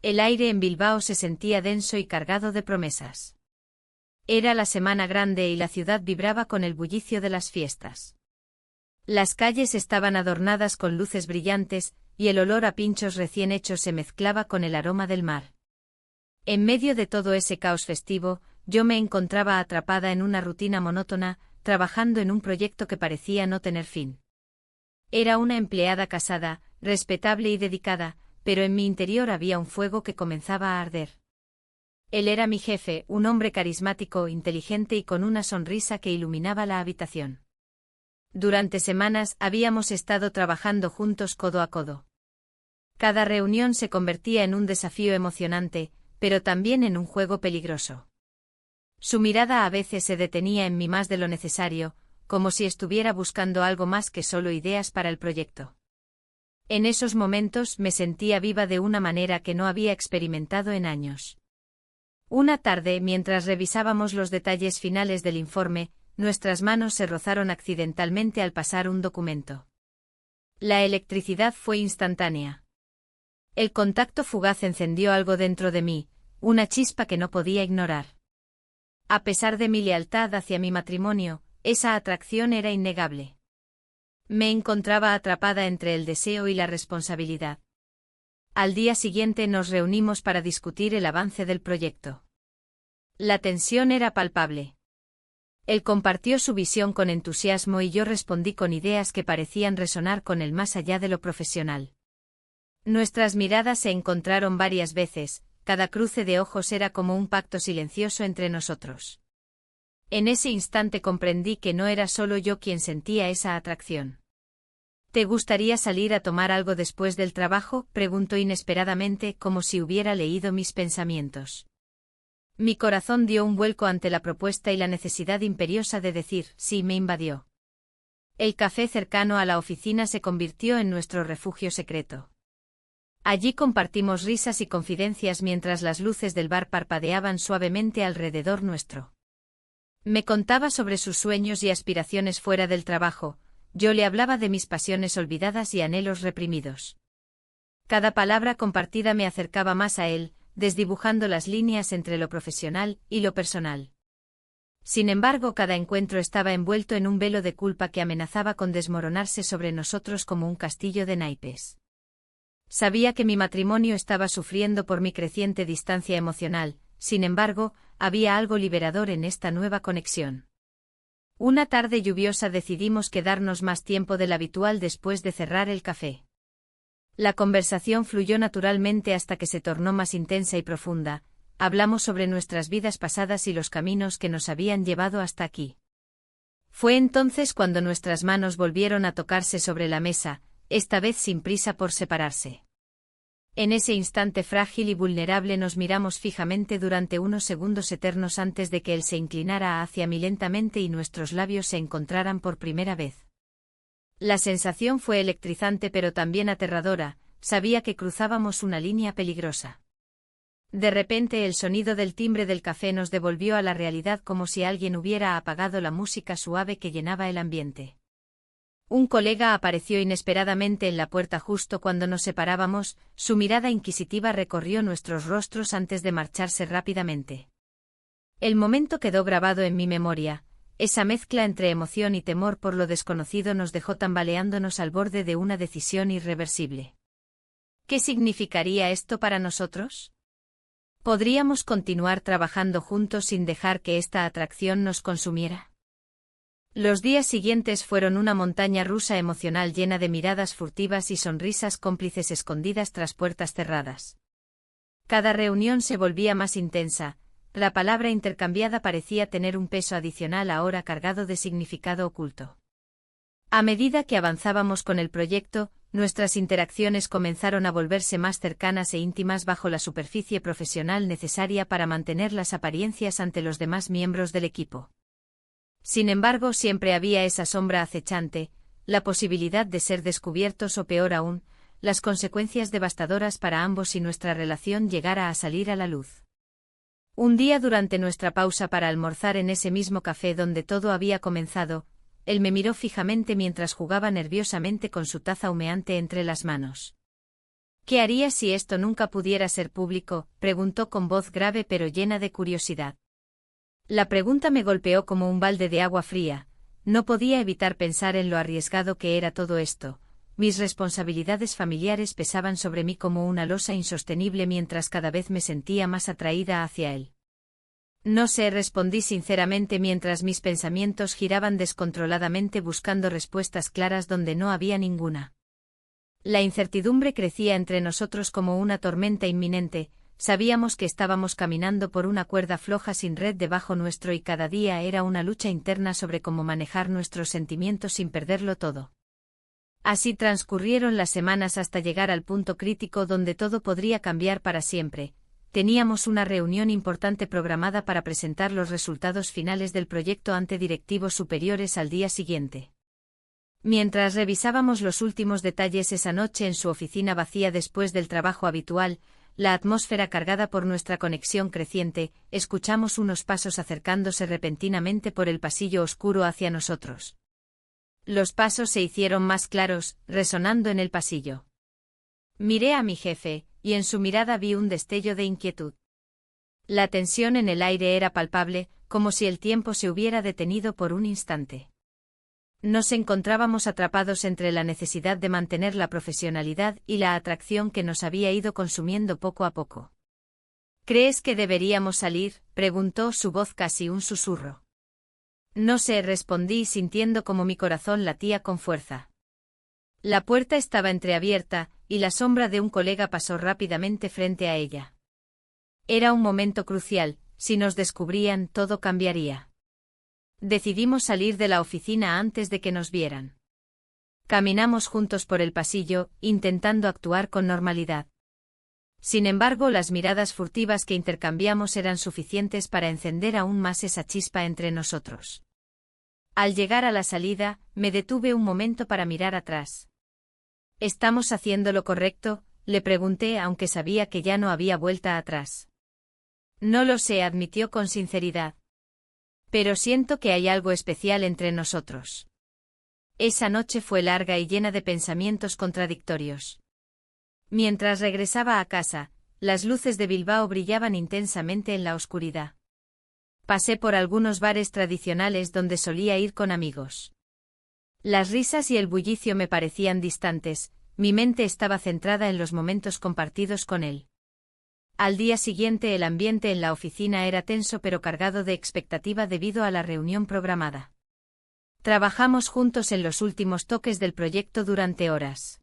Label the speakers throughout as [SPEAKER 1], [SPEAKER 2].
[SPEAKER 1] El aire en Bilbao se sentía denso y cargado de promesas. Era la Semana Grande y la ciudad vibraba con el bullicio de las fiestas. Las calles estaban adornadas con luces brillantes, y el olor a pinchos recién hechos se mezclaba con el aroma del mar. En medio de todo ese caos festivo, yo me encontraba atrapada en una rutina monótona, trabajando en un proyecto que parecía no tener fin. Era una empleada casada, respetable y dedicada, pero en mi interior había un fuego que comenzaba a arder. Él era mi jefe, un hombre carismático, inteligente y con una sonrisa que iluminaba la habitación. Durante semanas habíamos estado trabajando juntos codo a codo. Cada reunión se convertía en un desafío emocionante, pero también en un juego peligroso. Su mirada a veces se detenía en mí más de lo necesario, como si estuviera buscando algo más que solo ideas para el proyecto. En esos momentos me sentía viva de una manera que no había experimentado en años. Una tarde, mientras revisábamos los detalles finales del informe, nuestras manos se rozaron accidentalmente al pasar un documento. La electricidad fue instantánea. El contacto fugaz encendió algo dentro de mí, una chispa que no podía ignorar. A pesar de mi lealtad hacia mi matrimonio, esa atracción era innegable. Me encontraba atrapada entre el deseo y la responsabilidad. Al día siguiente nos reunimos para discutir el avance del proyecto. La tensión era palpable. Él compartió su visión con entusiasmo y yo respondí con ideas que parecían resonar con él más allá de lo profesional. Nuestras miradas se encontraron varias veces, cada cruce de ojos era como un pacto silencioso entre nosotros. En ese instante comprendí que no era solo yo quien sentía esa atracción. ¿Te gustaría salir a tomar algo después del trabajo?, preguntó inesperadamente, como si hubiera leído mis pensamientos. Mi corazón dio un vuelco ante la propuesta y la necesidad imperiosa de decir sí me invadió. El café cercano a la oficina se convirtió en nuestro refugio secreto. Allí compartimos risas y confidencias mientras las luces del bar parpadeaban suavemente alrededor nuestro. Me contaba sobre sus sueños y aspiraciones fuera del trabajo, yo le hablaba de mis pasiones olvidadas y anhelos reprimidos. Cada palabra compartida me acercaba más a él, desdibujando las líneas entre lo profesional y lo personal. Sin embargo, cada encuentro estaba envuelto en un velo de culpa que amenazaba con desmoronarse sobre nosotros como un castillo de naipes. Sabía que mi matrimonio estaba sufriendo por mi creciente distancia emocional, sin embargo, había algo liberador en esta nueva conexión. Una tarde lluviosa decidimos quedarnos más tiempo del habitual después de cerrar el café. La conversación fluyó naturalmente hasta que se tornó más intensa y profunda, hablamos sobre nuestras vidas pasadas y los caminos que nos habían llevado hasta aquí. Fue entonces cuando nuestras manos volvieron a tocarse sobre la mesa, esta vez sin prisa por separarse. En ese instante frágil y vulnerable nos miramos fijamente durante unos segundos eternos antes de que él se inclinara hacia mí lentamente y nuestros labios se encontraran por primera vez. La sensación fue electrizante pero también aterradora, sabía que cruzábamos una línea peligrosa. De repente el sonido del timbre del café nos devolvió a la realidad como si alguien hubiera apagado la música suave que llenaba el ambiente. Un colega apareció inesperadamente en la puerta justo cuando nos separábamos, su mirada inquisitiva recorrió nuestros rostros antes de marcharse rápidamente. El momento quedó grabado en mi memoria, esa mezcla entre emoción y temor por lo desconocido nos dejó tambaleándonos al borde de una decisión irreversible. ¿Qué significaría esto para nosotros? ¿Podríamos continuar trabajando juntos sin dejar que esta atracción nos consumiera? Los días siguientes fueron una montaña rusa emocional llena de miradas furtivas y sonrisas cómplices escondidas tras puertas cerradas. Cada reunión se volvía más intensa, la palabra intercambiada parecía tener un peso adicional ahora cargado de significado oculto. A medida que avanzábamos con el proyecto, nuestras interacciones comenzaron a volverse más cercanas e íntimas bajo la superficie profesional necesaria para mantener las apariencias ante los demás miembros del equipo. Sin embargo, siempre había esa sombra acechante, la posibilidad de ser descubiertos o peor aún, las consecuencias devastadoras para ambos si nuestra relación llegara a salir a la luz. Un día durante nuestra pausa para almorzar en ese mismo café donde todo había comenzado, él me miró fijamente mientras jugaba nerviosamente con su taza humeante entre las manos. ¿Qué harías si esto nunca pudiera ser público?, preguntó con voz grave pero llena de curiosidad. La pregunta me golpeó como un balde de agua fría. No podía evitar pensar en lo arriesgado que era todo esto. Mis responsabilidades familiares pesaban sobre mí como una losa insostenible mientras cada vez me sentía más atraída hacia él. No sé, respondí sinceramente mientras mis pensamientos giraban descontroladamente buscando respuestas claras donde no había ninguna. La incertidumbre crecía entre nosotros como una tormenta inminente. Sabíamos que estábamos caminando por una cuerda floja sin red debajo nuestro y cada día era una lucha interna sobre cómo manejar nuestros sentimientos sin perderlo todo. Así transcurrieron las semanas hasta llegar al punto crítico donde todo podría cambiar para siempre. Teníamos una reunión importante programada para presentar los resultados finales del proyecto ante directivos superiores al día siguiente. Mientras revisábamos los últimos detalles esa noche en su oficina vacía después del trabajo habitual, la atmósfera cargada por nuestra conexión creciente, escuchamos unos pasos acercándose repentinamente por el pasillo oscuro hacia nosotros. Los pasos se hicieron más claros, resonando en el pasillo. Miré a mi jefe, y en su mirada vi un destello de inquietud. La tensión en el aire era palpable, como si el tiempo se hubiera detenido por un instante. Nos encontrábamos atrapados entre la necesidad de mantener la profesionalidad y la atracción que nos había ido consumiendo poco a poco. ¿Crees que deberíamos salir?, preguntó, su voz casi un susurro. No sé, respondí sintiendo como mi corazón latía con fuerza. La puerta estaba entreabierta, y la sombra de un colega pasó rápidamente frente a ella. Era un momento crucial, si nos descubrían todo cambiaría. Decidimos salir de la oficina antes de que nos vieran. Caminamos juntos por el pasillo, intentando actuar con normalidad. Sin embargo, las miradas furtivas que intercambiamos eran suficientes para encender aún más esa chispa entre nosotros. Al llegar a la salida, me detuve un momento para mirar atrás. ¿Estamos haciendo lo correcto?, le pregunté, aunque sabía que ya no había vuelta atrás. No lo sé, admitió con sinceridad. Pero siento que hay algo especial entre nosotros. Esa noche fue larga y llena de pensamientos contradictorios. Mientras regresaba a casa, las luces de Bilbao brillaban intensamente en la oscuridad. Pasé por algunos bares tradicionales donde solía ir con amigos. Las risas y el bullicio me parecían distantes, mi mente estaba centrada en los momentos compartidos con él. Al día siguiente el ambiente en la oficina era tenso pero cargado de expectativa debido a la reunión programada. Trabajamos juntos en los últimos toques del proyecto durante horas.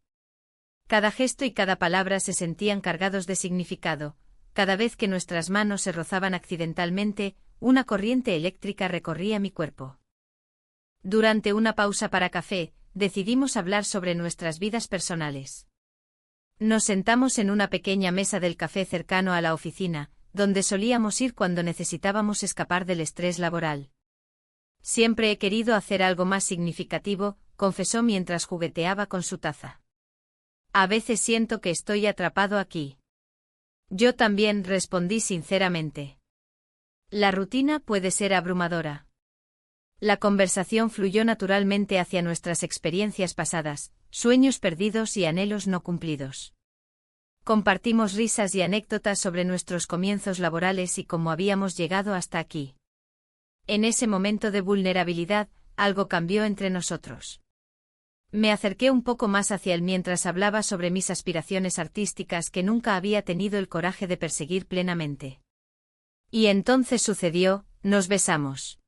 [SPEAKER 1] Cada gesto y cada palabra se sentían cargados de significado. Cada vez que nuestras manos se rozaban accidentalmente, una corriente eléctrica recorría mi cuerpo. Durante una pausa para café, decidimos hablar sobre nuestras vidas personales. Nos sentamos en una pequeña mesa del café cercano a la oficina, donde solíamos ir cuando necesitábamos escapar del estrés laboral. Siempre he querido hacer algo más significativo, confesó mientras jugueteaba con su taza. A veces siento que estoy atrapado aquí. Yo también, respondí sinceramente. La rutina puede ser abrumadora. La conversación fluyó naturalmente hacia nuestras experiencias pasadas, sueños perdidos y anhelos no cumplidos. Compartimos risas y anécdotas sobre nuestros comienzos laborales y cómo habíamos llegado hasta aquí. En ese momento de vulnerabilidad, algo cambió entre nosotros. Me acerqué un poco más hacia él mientras hablaba sobre mis aspiraciones artísticas que nunca había tenido el coraje de perseguir plenamente. Y entonces sucedió, nos besamos.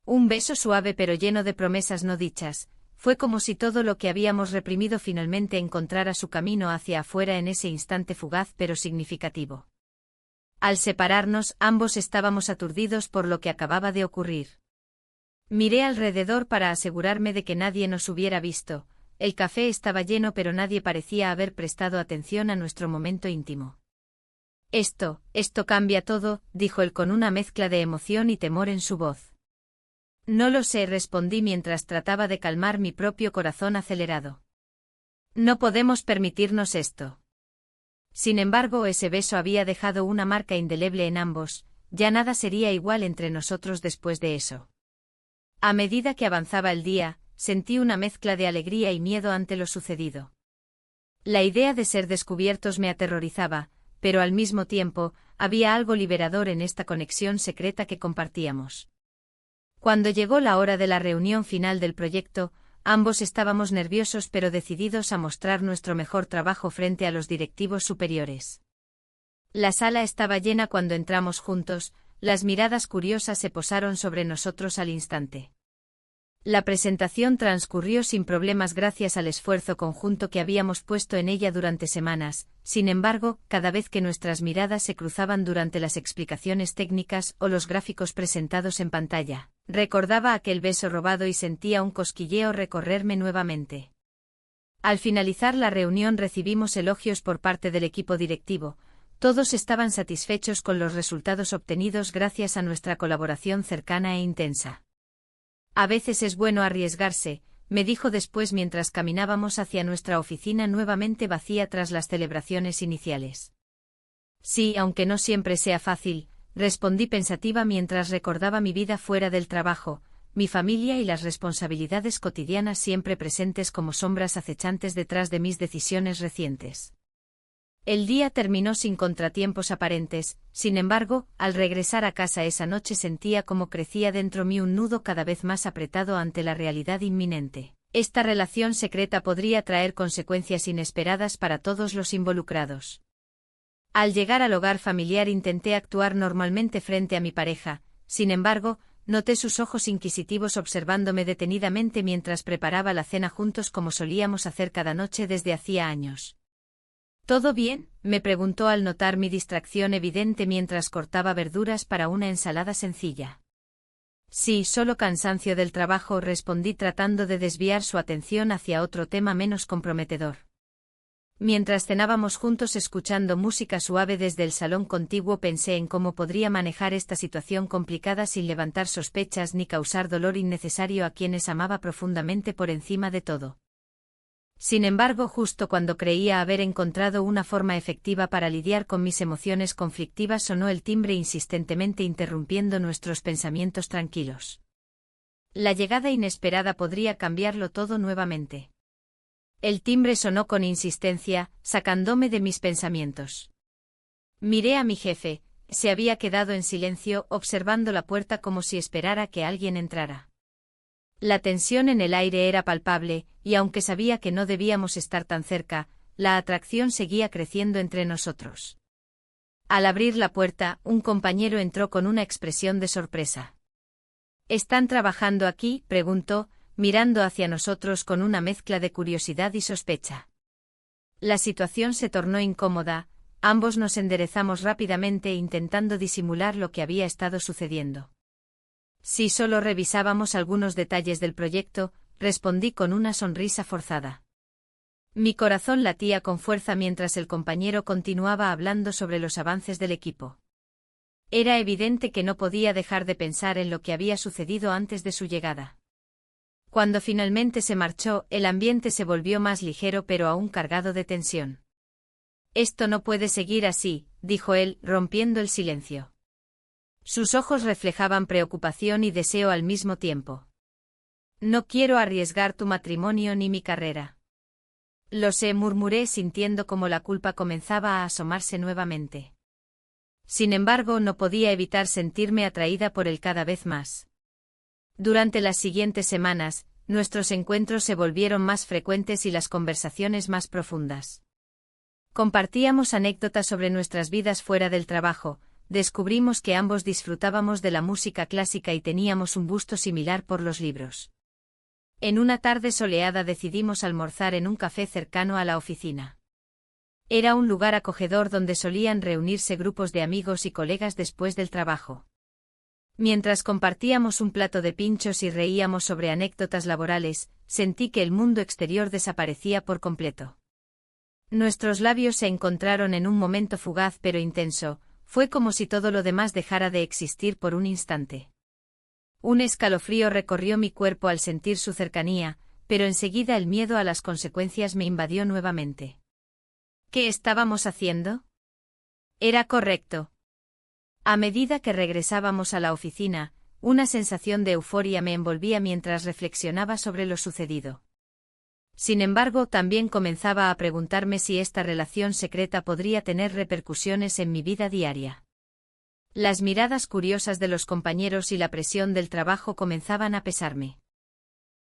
[SPEAKER 1] Un beso suave pero lleno de promesas no dichas, fue como si todo lo que habíamos reprimido finalmente encontrara su camino hacia afuera en ese instante fugaz pero significativo. Al separarnos, ambos estábamos aturdidos por lo que acababa de ocurrir. Miré alrededor para asegurarme de que nadie nos hubiera visto. El café estaba lleno pero nadie parecía haber prestado atención a nuestro momento íntimo. Esto cambia todo, dijo él con una mezcla de emoción y temor en su voz. No lo sé, respondí mientras trataba de calmar mi propio corazón acelerado. No podemos permitirnos esto. Sin embargo, ese beso había dejado una marca indeleble en ambos, ya nada sería igual entre nosotros después de eso. A medida que avanzaba el día, sentí una mezcla de alegría y miedo ante lo sucedido. La idea de ser descubiertos me aterrorizaba, pero al mismo tiempo, había algo liberador en esta conexión secreta que compartíamos. Cuando llegó la hora de la reunión final del proyecto, ambos estábamos nerviosos pero decididos a mostrar nuestro mejor trabajo frente a los directivos superiores. La sala estaba llena cuando entramos juntos, las miradas curiosas se posaron sobre nosotros al instante. La presentación transcurrió sin problemas gracias al esfuerzo conjunto que habíamos puesto en ella durante semanas. Sin embargo, cada vez que nuestras miradas se cruzaban durante las explicaciones técnicas o los gráficos presentados en pantalla, recordaba aquel beso robado y sentía un cosquilleo recorrerme nuevamente. Al finalizar la reunión recibimos elogios por parte del equipo directivo. Todos estaban satisfechos con los resultados obtenidos gracias a nuestra colaboración cercana e intensa. A veces es bueno arriesgarse, me dijo después mientras caminábamos hacia nuestra oficina nuevamente vacía tras las celebraciones iniciales. Sí, aunque no siempre sea fácil, respondí pensativa mientras recordaba mi vida fuera del trabajo, mi familia y las responsabilidades cotidianas siempre presentes como sombras acechantes detrás de mis decisiones recientes. El día terminó sin contratiempos aparentes, sin embargo, al regresar a casa esa noche sentía como crecía dentro mí un nudo cada vez más apretado ante la realidad inminente. Esta relación secreta podría traer consecuencias inesperadas para todos los involucrados. Al llegar al hogar familiar intenté actuar normalmente frente a mi pareja, sin embargo, noté sus ojos inquisitivos observándome detenidamente mientras preparaba la cena juntos como solíamos hacer cada noche desde hacía años. ¿Todo bien?, me preguntó al notar mi distracción evidente mientras cortaba verduras para una ensalada sencilla. Sí, solo cansancio del trabajo, respondí tratando de desviar su atención hacia otro tema menos comprometedor. Mientras cenábamos juntos escuchando música suave desde el salón contiguo pensé en cómo podría manejar esta situación complicada sin levantar sospechas ni causar dolor innecesario a quienes amaba profundamente por encima de todo. Sin embargo, justo cuando creía haber encontrado una forma efectiva para lidiar con mis emociones conflictivas sonó el timbre insistentemente interrumpiendo nuestros pensamientos tranquilos. La llegada inesperada podría cambiarlo todo nuevamente. El timbre sonó con insistencia, sacándome de mis pensamientos. Miré a mi jefe, se había quedado en silencio, observando la puerta como si esperara que alguien entrara. La tensión en el aire era palpable, y aunque sabía que no debíamos estar tan cerca, la atracción seguía creciendo entre nosotros. Al abrir la puerta, un compañero entró con una expresión de sorpresa. ¿Están trabajando aquí?, preguntó, mirando hacia nosotros con una mezcla de curiosidad y sospecha. La situación se tornó incómoda, ambos nos enderezamos rápidamente intentando disimular lo que había estado sucediendo. Si solo revisábamos algunos detalles del proyecto, respondí con una sonrisa forzada. Mi corazón latía con fuerza mientras el compañero continuaba hablando sobre los avances del equipo. Era evidente que no podía dejar de pensar en lo que había sucedido antes de su llegada. Cuando finalmente se marchó, el ambiente se volvió más ligero pero aún cargado de tensión. «Esto no puede seguir así», dijo él, rompiendo el silencio. Sus ojos reflejaban preocupación y deseo al mismo tiempo. «No quiero arriesgar tu matrimonio ni mi carrera». «Lo sé», murmuré sintiendo como la culpa comenzaba a asomarse nuevamente. Sin embargo, no podía evitar sentirme atraída por él cada vez más. Durante las siguientes semanas, nuestros encuentros se volvieron más frecuentes y las conversaciones más profundas. Compartíamos anécdotas sobre nuestras vidas fuera del trabajo. Descubrimos que ambos disfrutábamos de la música clásica y teníamos un gusto similar por los libros. En una tarde soleada decidimos almorzar en un café cercano a la oficina. Era un lugar acogedor donde solían reunirse grupos de amigos y colegas después del trabajo. Mientras compartíamos un plato de pinchos y reíamos sobre anécdotas laborales, sentí que el mundo exterior desaparecía por completo. Nuestros labios se encontraron en un momento fugaz pero intenso. Fue como si todo lo demás dejara de existir por un instante. Un escalofrío recorrió mi cuerpo al sentir su cercanía, pero enseguida el miedo a las consecuencias me invadió nuevamente. ¿Qué estábamos haciendo? Era correcto. A medida que regresábamos a la oficina, una sensación de euforia me envolvía mientras reflexionaba sobre lo sucedido. Sin embargo, también comenzaba a preguntarme si esta relación secreta podría tener repercusiones en mi vida diaria. Las miradas curiosas de los compañeros y la presión del trabajo comenzaban a pesarme.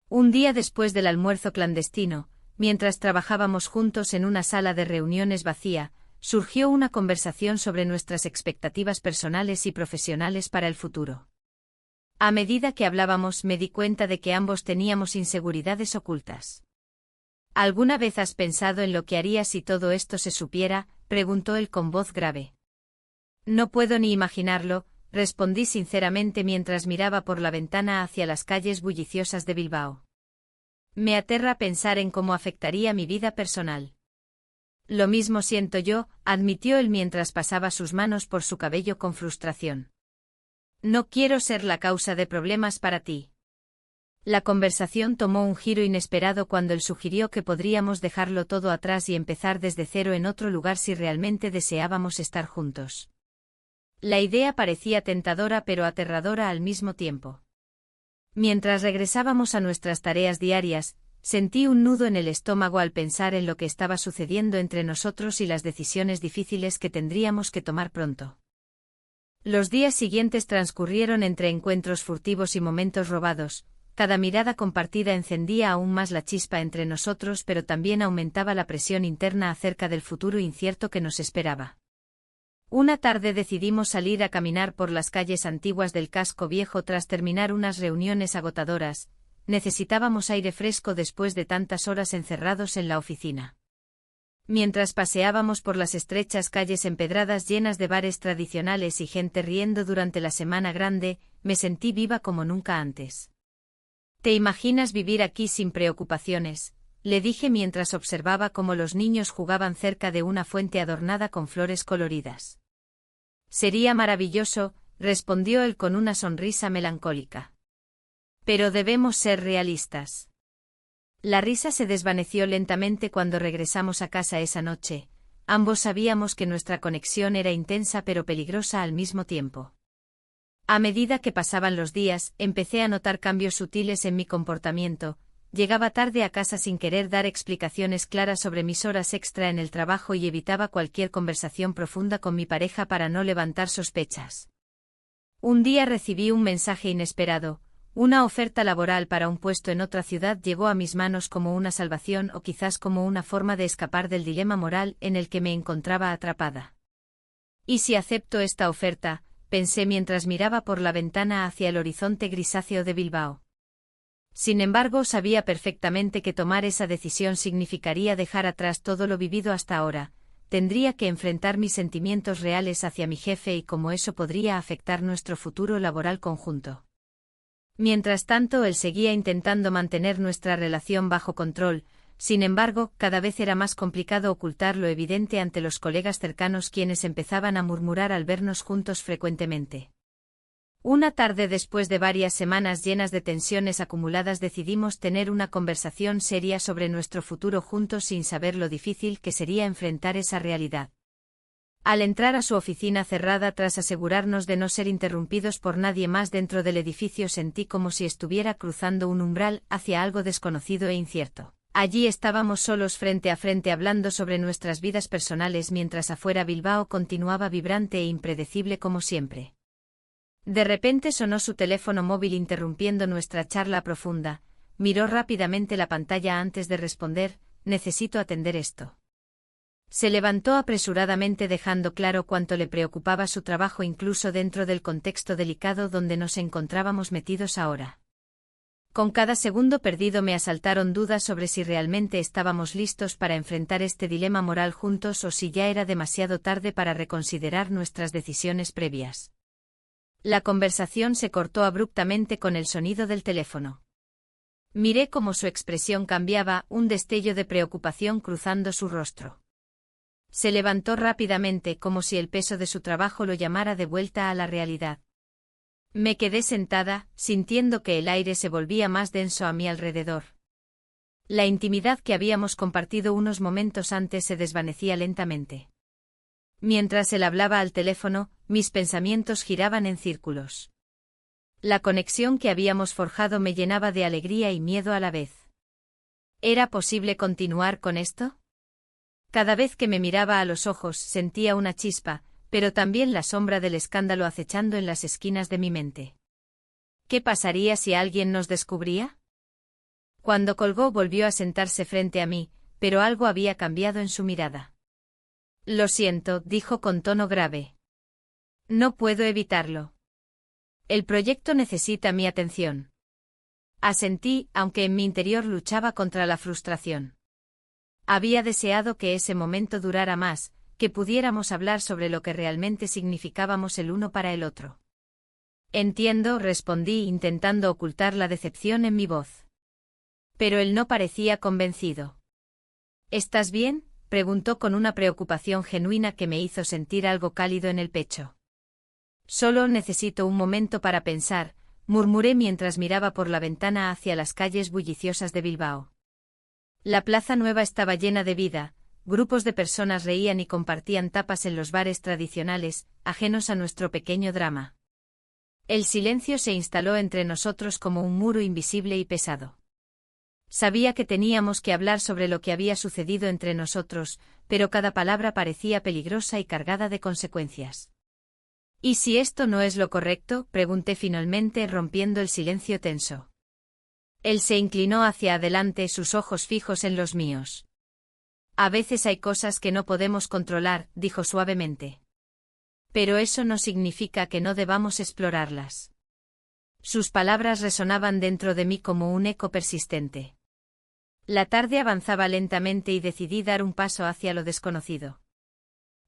[SPEAKER 1] Un día después del almuerzo clandestino, mientras trabajábamos juntos en una sala de reuniones vacía, surgió una conversación sobre nuestras expectativas personales y profesionales para el futuro. A medida que hablábamos me di cuenta de que ambos teníamos inseguridades ocultas. ¿Alguna vez has pensado en lo que harías si todo esto se supiera?, preguntó él con voz grave. No puedo ni imaginarlo, respondí sinceramente mientras miraba por la ventana hacia las calles bulliciosas de Bilbao. Me aterra pensar en cómo afectaría mi vida personal. Lo mismo siento yo, admitió él mientras pasaba sus manos por su cabello con frustración. No quiero ser la causa de problemas para ti. La conversación tomó un giro inesperado cuando él sugirió que podríamos dejarlo todo atrás y empezar desde cero en otro lugar si realmente deseábamos estar juntos. La idea parecía tentadora pero aterradora al mismo tiempo. Mientras regresábamos a nuestras tareas diarias, sentí un nudo en el estómago al pensar en lo que estaba sucediendo entre nosotros y las decisiones difíciles que tendríamos que tomar pronto. Los días siguientes transcurrieron entre encuentros furtivos y momentos robados. Cada mirada compartida encendía aún más la chispa entre nosotros, pero también aumentaba la presión interna acerca del futuro incierto que nos esperaba. Una tarde decidimos salir a caminar por las calles antiguas del casco viejo tras terminar unas reuniones agotadoras. Necesitábamos aire fresco después de tantas horas encerrados en la oficina. Mientras paseábamos por las estrechas calles empedradas llenas de bares tradicionales y gente riendo durante la Semana Grande, me sentí viva como nunca antes. ¿Te imaginas vivir aquí sin preocupaciones?, le dije mientras observaba cómo los niños jugaban cerca de una fuente adornada con flores coloridas. Sería maravilloso, respondió él con una sonrisa melancólica. Pero debemos ser realistas. La risa se desvaneció lentamente cuando regresamos a casa esa noche. Ambos sabíamos que nuestra conexión era intensa pero peligrosa al mismo tiempo. A medida que pasaban los días, empecé a notar cambios sutiles en mi comportamiento. Llegaba tarde a casa sin querer dar explicaciones claras sobre mis horas extra en el trabajo y evitaba cualquier conversación profunda con mi pareja para no levantar sospechas. Un día recibí un mensaje inesperado. Una oferta laboral para un puesto en otra ciudad llegó a mis manos como una salvación o quizás como una forma de escapar del dilema moral en el que me encontraba atrapada. ¿Y si acepto esta oferta?, pensé mientras miraba por la ventana hacia el horizonte grisáceo de Bilbao. Sin embargo, sabía perfectamente que tomar esa decisión significaría dejar atrás todo lo vivido hasta ahora. Tendría que enfrentar mis sentimientos reales hacia mi jefe y cómo eso podría afectar nuestro futuro laboral conjunto. Mientras tanto, él seguía intentando mantener nuestra relación bajo control. Sin embargo, cada vez era más complicado ocultar lo evidente ante los colegas cercanos, quienes empezaban a murmurar al vernos juntos frecuentemente. Una tarde, después de varias semanas llenas de tensiones acumuladas, decidimos tener una conversación seria sobre nuestro futuro juntos sin saber lo difícil que sería enfrentar esa realidad. Al entrar a su oficina cerrada tras asegurarnos de no ser interrumpidos por nadie más dentro del edificio, sentí como si estuviera cruzando un umbral hacia algo desconocido e incierto. Allí estábamos solos frente a frente hablando sobre nuestras vidas personales mientras afuera Bilbao continuaba vibrante e impredecible como siempre. De repente sonó su teléfono móvil interrumpiendo nuestra charla profunda. Miró rápidamente la pantalla antes de responder: necesito atender esto. Se levantó apresuradamente dejando claro cuánto le preocupaba su trabajo incluso dentro del contexto delicado donde nos encontrábamos metidos ahora. Con cada segundo perdido me asaltaron dudas sobre si realmente estábamos listos para enfrentar este dilema moral juntos o si ya era demasiado tarde para reconsiderar nuestras decisiones previas. La conversación se cortó abruptamente con el sonido del teléfono. Miré cómo su expresión cambiaba, un destello de preocupación cruzando su rostro. Se levantó rápidamente como si el peso de su trabajo lo llamara de vuelta a la realidad. Me quedé sentada, sintiendo que el aire se volvía más denso a mi alrededor. La intimidad que habíamos compartido unos momentos antes se desvanecía lentamente. Mientras él hablaba al teléfono, mis pensamientos giraban en círculos. La conexión que habíamos forjado me llenaba de alegría y miedo a la vez. ¿Era posible continuar con esto? Cada vez que me miraba a los ojos sentía una chispa, pero también la sombra del escándalo acechando en las esquinas de mi mente. ¿Qué pasaría si alguien nos descubría? Cuando colgó volvió a sentarse frente a mí, pero algo había cambiado en su mirada. Lo siento, dijo con tono grave. No puedo evitarlo. El proyecto necesita mi atención. Asentí, aunque en mi interior luchaba contra la frustración. Había deseado que ese momento durara más, que pudiéramos hablar sobre lo que realmente significábamos el uno para el otro. Entiendo, respondí intentando ocultar la decepción en mi voz. Pero él no parecía convencido. ¿Estás bien?, preguntó con una preocupación genuina que me hizo sentir algo cálido en el pecho. Solo necesito un momento para pensar, murmuré mientras miraba por la ventana hacia las calles bulliciosas de Bilbao. La Plaza Nueva estaba llena de vida, grupos de personas reían y compartían tapas en los bares tradicionales, ajenos a nuestro pequeño drama. El silencio se instaló entre nosotros como un muro invisible y pesado. Sabía que teníamos que hablar sobre lo que había sucedido entre nosotros, pero cada palabra parecía peligrosa y cargada de consecuencias. ¿Y si esto no es lo correcto?, pregunté finalmente rompiendo el silencio tenso. Él se inclinó hacia adelante, sus ojos fijos en los míos. A veces hay cosas que no podemos controlar, dijo suavemente. Pero eso no significa que no debamos explorarlas. Sus palabras resonaban dentro de mí como un eco persistente. La tarde avanzaba lentamente y decidí dar un paso hacia lo desconocido.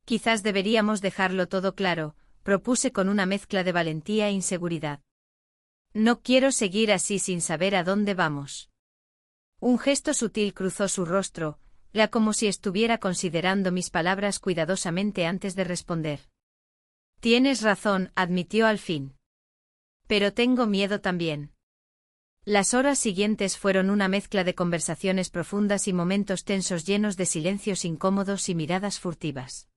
[SPEAKER 1] Quizás deberíamos dejarlo todo claro, propuse con una mezcla de valentía e inseguridad. No quiero seguir así sin saber a dónde vamos. Un gesto sutil cruzó su rostro, era como si estuviera considerando mis palabras cuidadosamente antes de responder. Tienes razón, admitió al fin. Pero tengo miedo también. Las horas siguientes fueron una mezcla de conversaciones profundas y momentos tensos llenos de silencios incómodos y miradas furtivas.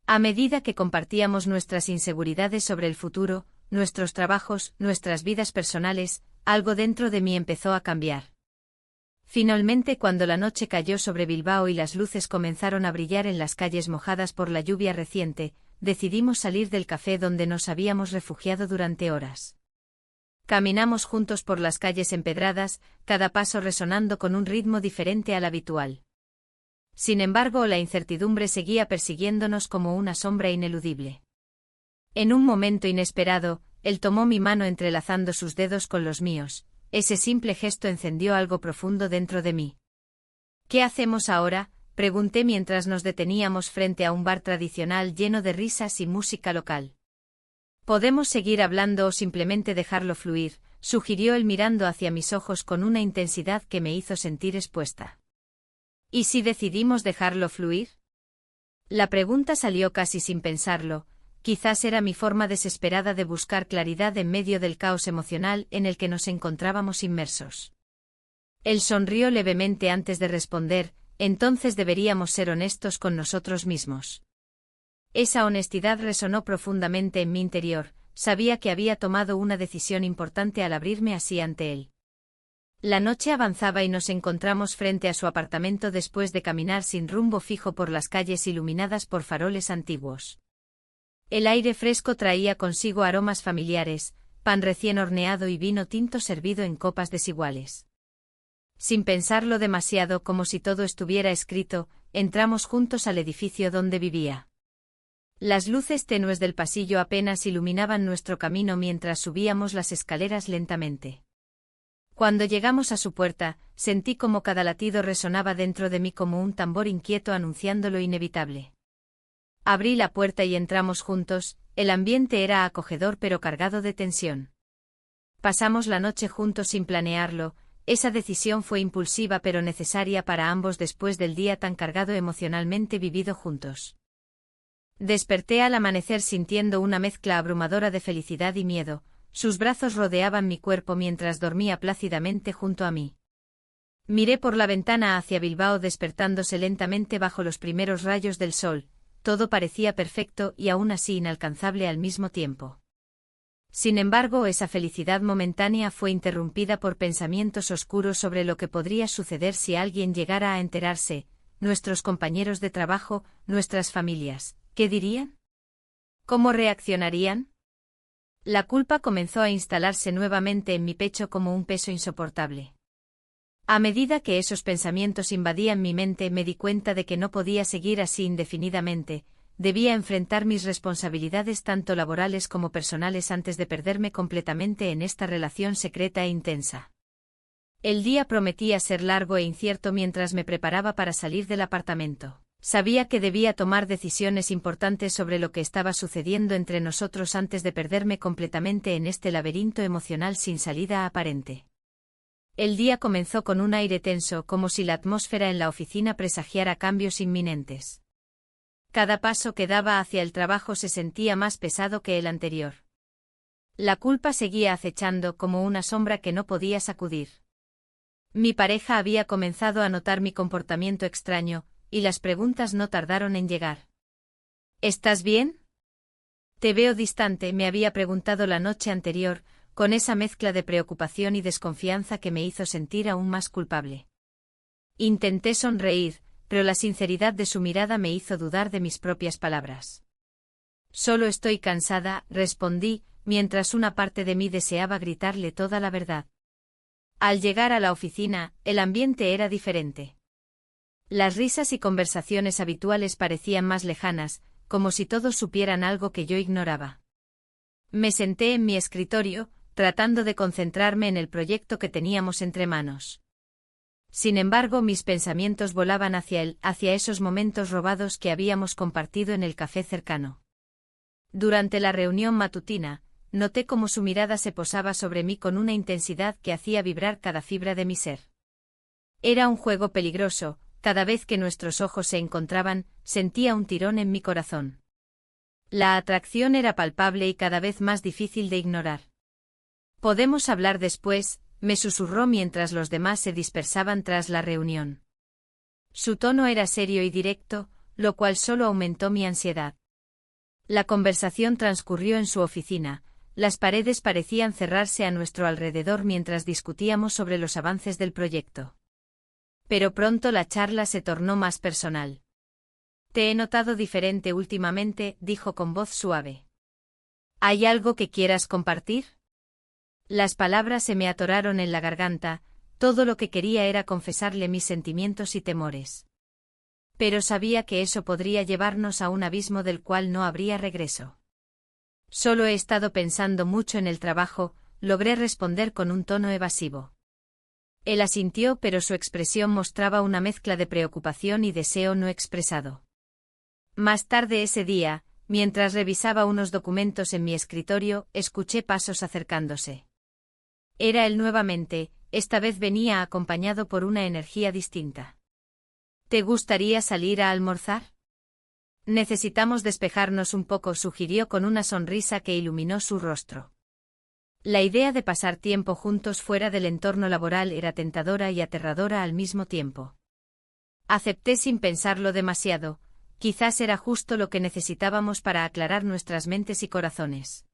[SPEAKER 1] A medida que compartíamos nuestras inseguridades sobre el futuro, nuestros trabajos, nuestras vidas personales, algo dentro de mí empezó a cambiar. Finalmente, cuando la noche cayó sobre Bilbao y las luces comenzaron a brillar en las calles mojadas por la lluvia reciente, decidimos salir del café donde nos habíamos refugiado durante horas. Caminamos juntos por las calles empedradas, cada paso resonando con un ritmo diferente al habitual. Sin embargo, la incertidumbre seguía persiguiéndonos como una sombra ineludible. En un momento inesperado, él tomó mi mano entrelazando sus dedos con los míos. Ese simple gesto encendió algo profundo dentro de mí. ¿Qué hacemos ahora?, pregunté mientras nos deteníamos frente a un bar tradicional lleno de risas y música local. Podemos seguir hablando o simplemente dejarlo fluir, sugirió él mirando hacia mis ojos con una intensidad que me hizo sentir expuesta. ¿Y si decidimos dejarlo fluir? La pregunta salió casi sin pensarlo, quizás era mi forma desesperada de buscar claridad en medio del caos emocional en el que nos encontrábamos inmersos. Él sonrió levemente antes de responder, entonces deberíamos ser honestos con nosotros mismos. Esa honestidad resonó profundamente en mi interior, sabía que había tomado una decisión importante al abrirme así ante él. La noche avanzaba y nos encontramos frente a su apartamento después de caminar sin rumbo fijo por las calles iluminadas por faroles antiguos. El aire fresco traía consigo aromas familiares, pan recién horneado y vino tinto servido en copas desiguales. Sin pensarlo demasiado, como si todo estuviera escrito, entramos juntos al edificio donde vivía. Las luces tenues del pasillo apenas iluminaban nuestro camino mientras subíamos las escaleras lentamente. Cuando llegamos a su puerta, sentí como cada latido resonaba dentro de mí como un tambor inquieto anunciando lo inevitable. Abrí la puerta y entramos juntos, el ambiente era acogedor pero cargado de tensión. Pasamos la noche juntos sin planearlo, esa decisión fue impulsiva pero necesaria para ambos después del día tan cargado emocionalmente vivido juntos. Desperté al amanecer sintiendo una mezcla abrumadora de felicidad y miedo, sus brazos rodeaban mi cuerpo mientras dormía plácidamente junto a mí. Miré por la ventana hacia Bilbao despertándose lentamente bajo los primeros rayos del sol, todo parecía perfecto y aún así inalcanzable al mismo tiempo. Sin embargo, esa felicidad momentánea fue interrumpida por pensamientos oscuros sobre lo que podría suceder si alguien llegara a enterarse, nuestros compañeros de trabajo, nuestras familias. ¿Qué dirían? ¿Cómo reaccionarían? La culpa comenzó a instalarse nuevamente en mi pecho como un peso insoportable. A medida que esos pensamientos invadían mi mente, me di cuenta de que no podía seguir así indefinidamente. Debía enfrentar mis responsabilidades tanto laborales como personales antes de perderme completamente en esta relación secreta e intensa. El día prometía ser largo e incierto mientras me preparaba para salir del apartamento. Sabía que debía tomar decisiones importantes sobre lo que estaba sucediendo entre nosotros antes de perderme completamente en este laberinto emocional sin salida aparente. El día comenzó con un aire tenso, como si la atmósfera en la oficina presagiara cambios inminentes. Cada paso que daba hacia el trabajo se sentía más pesado que el anterior. La culpa seguía acechando como una sombra que no podía sacudir. Mi pareja había comenzado a notar mi comportamiento extraño, y las preguntas no tardaron en llegar. ¿Estás bien? Te veo distante, me había preguntado la noche anterior, con esa mezcla de preocupación y desconfianza que me hizo sentir aún más culpable. Intenté sonreír, pero la sinceridad de su mirada me hizo dudar de mis propias palabras. Solo estoy cansada, respondí, mientras una parte de mí deseaba gritarle toda la verdad. Al llegar a la oficina, el ambiente era diferente. Las risas y conversaciones habituales parecían más lejanas, como si todos supieran algo que yo ignoraba. Me senté en mi escritorio, tratando de concentrarme en el proyecto que teníamos entre manos. Sin embargo, mis pensamientos volaban hacia esos momentos robados que habíamos compartido en el café cercano. Durante la reunión matutina, noté cómo su mirada se posaba sobre mí con una intensidad que hacía vibrar cada fibra de mi ser. Era un juego peligroso, cada vez que nuestros ojos se encontraban, sentía un tirón en mi corazón. La atracción era palpable y cada vez más difícil de ignorar. «Podemos hablar después», me susurró mientras los demás se dispersaban tras la reunión. Su tono era serio y directo, lo cual solo aumentó mi ansiedad. La conversación transcurrió en su oficina, las paredes parecían cerrarse a nuestro alrededor mientras discutíamos sobre los avances del proyecto. Pero pronto la charla se tornó más personal. «Te he notado diferente últimamente», dijo con voz suave. «¿Hay algo que quieras compartir?» Las palabras se me atoraron en la garganta, todo lo que quería era confesarle mis sentimientos y temores. Pero sabía que eso podría llevarnos a un abismo del cual no habría regreso. «Solo he estado pensando mucho en el trabajo», logré responder con un tono evasivo. Él asintió, pero su expresión mostraba una mezcla de preocupación y deseo no expresado. Más tarde ese día, mientras revisaba unos documentos en mi escritorio, escuché pasos acercándose. Era él nuevamente, esta vez venía acompañado por una energía distinta. «¿Te gustaría salir a almorzar? Necesitamos despejarnos un poco», sugirió con una sonrisa que iluminó su rostro. La idea de pasar tiempo juntos fuera del entorno laboral era tentadora y aterradora al mismo tiempo. Acepté sin pensarlo demasiado, quizás era justo lo que necesitábamos para aclarar nuestras mentes y corazones.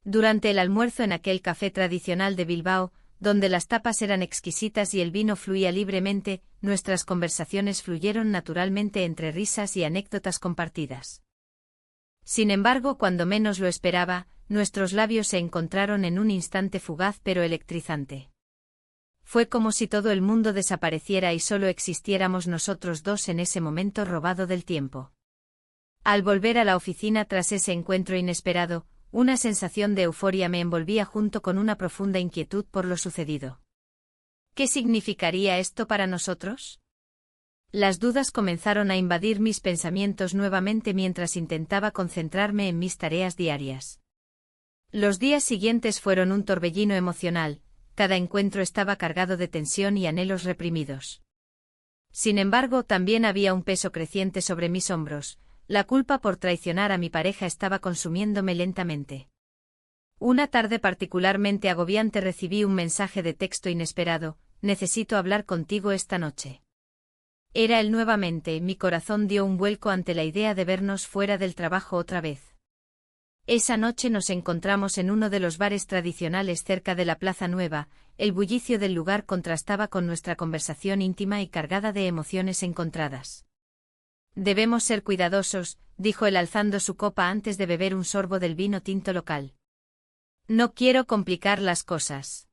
[SPEAKER 1] Durante el almuerzo en aquel café tradicional de Bilbao, donde las tapas eran exquisitas y el vino fluía libremente, nuestras conversaciones fluyeron naturalmente entre risas y anécdotas compartidas. Sin embargo, cuando menos lo esperaba, nuestros labios se encontraron en un instante fugaz pero electrizante. Fue como si todo el mundo desapareciera y solo existiéramos nosotros dos en ese momento robado del tiempo. Al volver a la oficina tras ese encuentro inesperado, una sensación de euforia me envolvía junto con una profunda inquietud por lo sucedido. ¿Qué significaría esto para nosotros? Las dudas comenzaron a invadir mis pensamientos nuevamente mientras intentaba concentrarme en mis tareas diarias. Los días siguientes fueron un torbellino emocional, cada encuentro estaba cargado de tensión y anhelos reprimidos. Sin embargo, también había un peso creciente sobre mis hombros. La culpa por traicionar a mi pareja estaba consumiéndome lentamente. Una tarde particularmente agobiante recibí un mensaje de texto inesperado: «Necesito hablar contigo esta noche». Era él nuevamente, mi corazón dio un vuelco ante la idea de vernos fuera del trabajo otra vez. Esa noche nos encontramos en uno de los bares tradicionales cerca de la Plaza Nueva. El bullicio del lugar contrastaba con nuestra conversación íntima y cargada de emociones encontradas. Debemos ser cuidadosos, dijo él alzando su copa antes de beber un sorbo del vino tinto local. No quiero complicar las cosas.